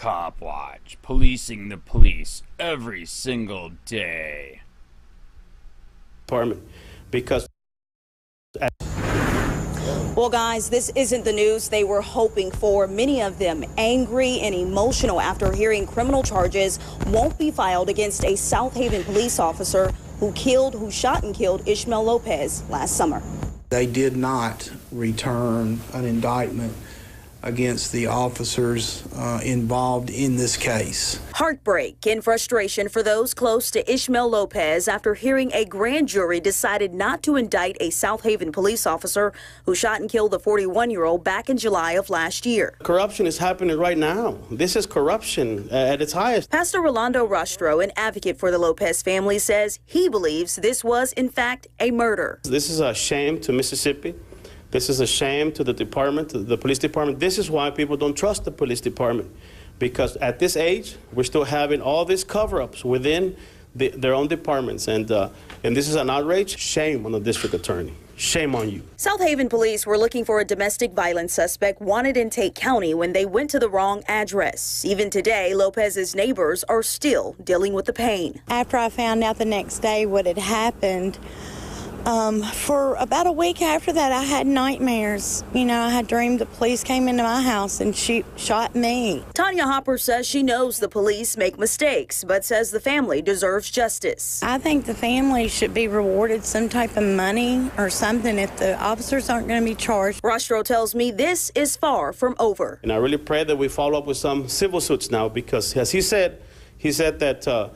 COPWATCH, policing the police every single day. Because well, guys, this isn't the news they were hoping for. Many of them angry and emotional after hearing criminal charges won't be filed against a South Haven police officer who shot and killed Ishmael Lopez last summer. They did not return an indictment against the officers involved in this case. Heartbreak and frustration for those close to Ishmael Lopez after hearing a grand jury decided not to indict a South Haven police officer who shot and killed the 41-year-old back in July of last year. Corruption is happening right now. This is corruption at its highest. Pastor Rolando Rostro, an advocate for the Lopez family, says he believes this was, in fact, a murder. This is a shame to Mississippi. This is a shame to the department, to the police department. This is why people don't trust the police department, because at this age, we're still having all these cover-ups within their own departments, and this is an outrage. Shame on the district attorney. Shame on you. South Haven police were looking for a domestic violence suspect wanted in Tate County when they went to the wrong address. Even today, Lopez's neighbors are still dealing with the pain. After I found out the next day what had happened, for about a week after that, I had nightmares. You know, I had dreamed the police came into my house and shot me. Tanya Hopper says she knows the police make mistakes, but says the family deserves justice. I think the family should be rewarded some type of money or something if the officers aren't going to be charged. Rostro tells me this is far from over. And I really pray that we follow up with some civil suits now, because as he said that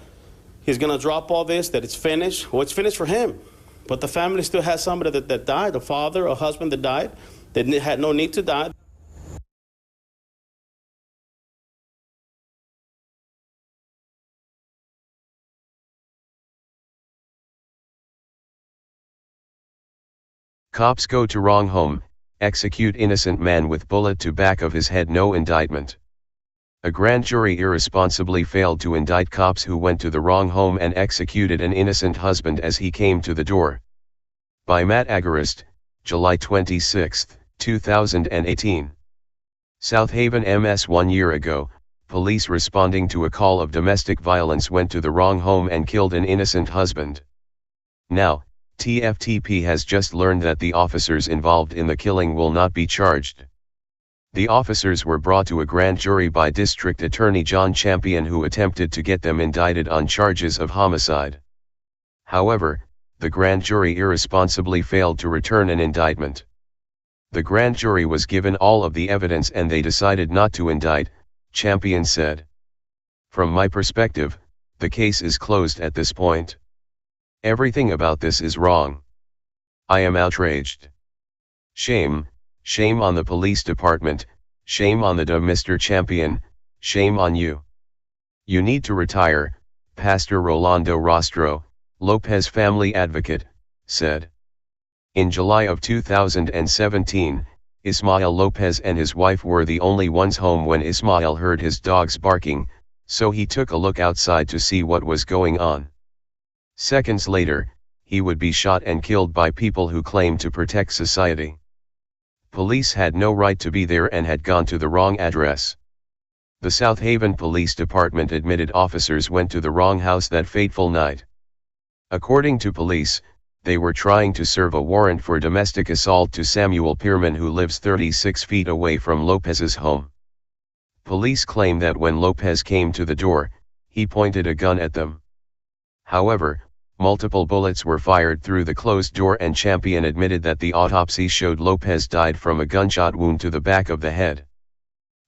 he's going to drop all this, that it's finished. Well, it's finished for him. But the family still has somebody that died, a father, a husband that died, that had no need to die. Cops go to wrong home, execute innocent man with bullet to back of his head, no indictment. A grand jury irresponsibly failed to indict cops who went to the wrong home and executed an innocent husband as he came to the door. By Matt Agarist, July 26, 2018. South Haven, MS. 1 year ago, police responding to a call of domestic violence went to the wrong home and killed an innocent husband. Now, TFTP has just learned that the officers involved in the killing will not be charged. The officers were brought to a grand jury by District Attorney John Champion, who attempted to get them indicted on charges of homicide. However, the grand jury irresponsibly failed to return an indictment. The grand jury was given all of the evidence and they decided not to indict, Champion said. From my perspective, the case is closed at this point. Everything about this is wrong. I am outraged. Shame, shame on the police department, shame on the Mr. Champion, shame on you. You need to retire, Pastor Rolando Rostro, Lopez family advocate, said. In July of 2017, Ismael Lopez and his wife were the only ones home when Ismael heard his dogs barking, so he took a look outside to see what was going on. Seconds later, he would be shot and killed by people who claimed to protect society. Police had no right to be there and had gone to the wrong address. The South Haven Police Department admitted officers went to the wrong house that fateful night. According to police, they were trying to serve a warrant for domestic assault to Samuel Pierman, who lives 36 feet away from Lopez's home. Police claim that when Lopez came to the door, he pointed a gun at them. However, multiple bullets were fired through the closed door, and Champion admitted that the autopsy showed Lopez died from a gunshot wound to the back of the head.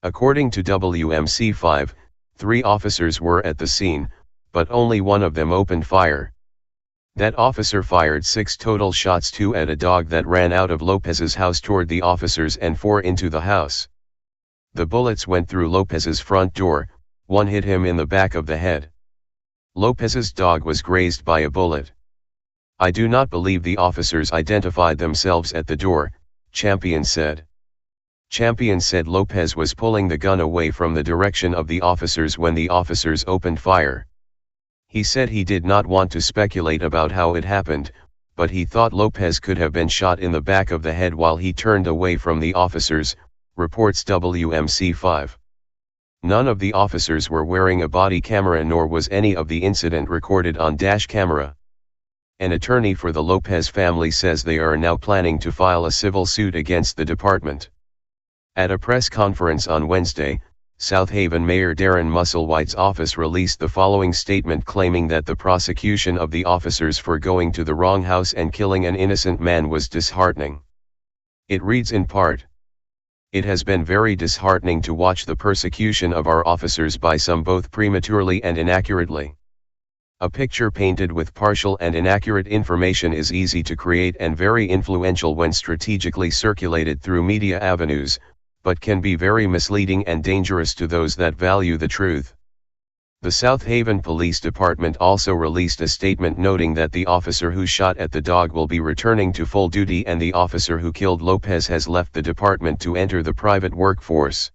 According to WMC5, 3 officers were at the scene, but only one of them opened fire. That officer fired 6 total shots, 2 at a dog that ran out of Lopez's house toward the officers and 4 into the house. The bullets went through Lopez's front door, 1 hit him in the back of the head. Lopez's dog was grazed by a bullet. I do not believe the officers identified themselves at the door, Champion said. Champion said Lopez was pulling the gun away from the direction of the officers when the officers opened fire. He said he did not want to speculate about how it happened, but he thought Lopez could have been shot in the back of the head while he turned away from the officers, reports WMC5. None of the officers were wearing a body camera, nor was any of the incident recorded on dash camera. An attorney for the Lopez family says they are now planning to file a civil suit against the department. At a press conference on Wednesday, South Haven Mayor Darren Musselwhite's office released the following statement claiming that the prosecution of the officers for going to the wrong house and killing an innocent man was disheartening. It reads in part, "It has been very disheartening to watch the persecution of our officers by some both prematurely and inaccurately. A picture painted with partial and inaccurate information is easy to create and very influential when strategically circulated through media avenues, but can be very misleading and dangerous to those that value the truth." The South Haven Police Department also released a statement noting that the officer who shot at the dog will be returning to full duty and the officer who killed Lopez has left the department to enter the private workforce.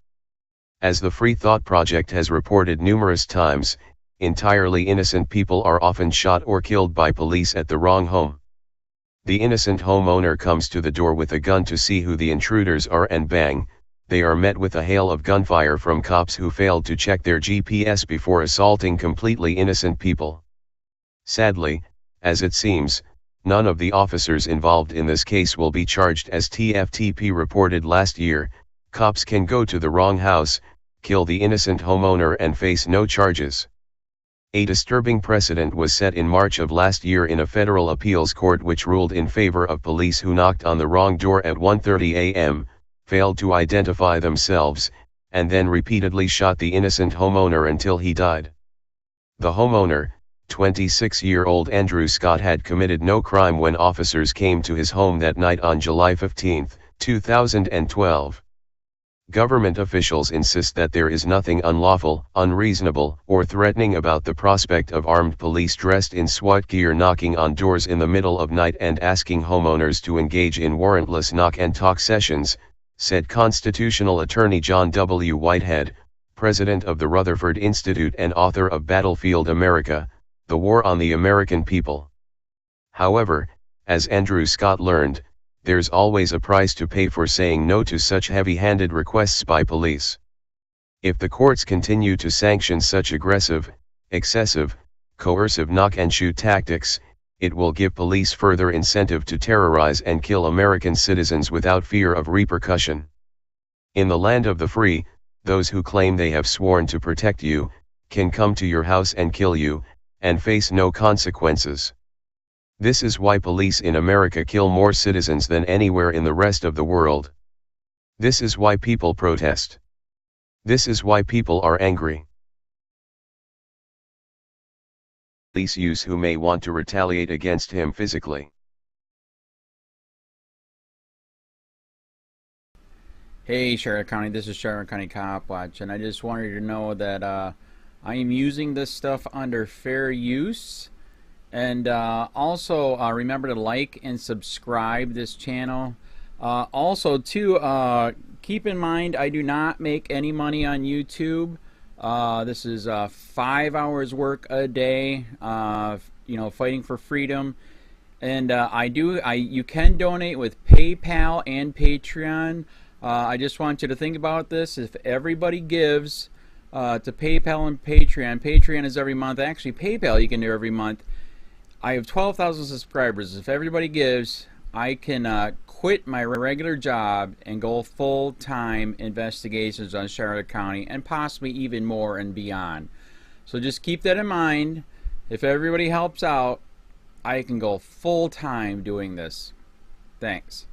As the Free Thought Project has reported numerous times, entirely innocent people are often shot or killed by police at the wrong home. The innocent homeowner comes to the door with a gun to see who the intruders are and bang, they are met with a hail of gunfire from cops who failed to check their GPS before assaulting completely innocent people. Sadly, as it seems, none of the officers involved in this case will be charged. As TFTP reported last year, cops can go to the wrong house, kill the innocent homeowner and face no charges. A disturbing precedent was set in March of last year in a federal appeals court which ruled in favor of police who knocked on the wrong door at 1:30 a.m., failed to identify themselves, and then repeatedly shot the innocent homeowner until he died. The homeowner, 26-year-old Andrew Scott, had committed no crime when officers came to his home that night on July 15, 2012. Government officials insist that there is nothing unlawful, unreasonable, or threatening about the prospect of armed police dressed in SWAT gear knocking on doors in the middle of night and asking homeowners to engage in warrantless knock-and-talk sessions, said constitutional attorney John W. Whitehead, president of the Rutherford Institute and author of Battlefield America, The War on the American People. However, as Andrew Scott learned, there's always a price to pay for saying no to such heavy-handed requests by police. If the courts continue to sanction such aggressive, excessive, coercive knock-and-shoot tactics, it will give police further incentive to terrorize and kill American citizens without fear of repercussion. In the land of the free, those who claim they have sworn to protect you, can come to your house and kill you, and face no consequences. This is why police in America kill more citizens than anywhere in the rest of the world. This is why people protest. This is why people are angry. Police use who may want to retaliate against him physically. Hey Charlotte County, this is Charlotte County Cop Watch, and I just wanted you to know that I am using this stuff under fair use. And also remember to like and subscribe this channel. Also too, keep in mind I do not make any money on YouTube. This is 5 hours work a day, you know, fighting for freedom. And you can donate with PayPal and Patreon. I just want you to think about this. If everybody gives to PayPal and Patreon, Patreon is every month. Actually, PayPal you can do every month. I have 12,000 subscribers. If everybody gives, I can quit my regular job and go full-time investigations on Charlotte County and possibly even more and beyond. So just keep that in mind. If everybody helps out, I can go full-time doing this. Thanks.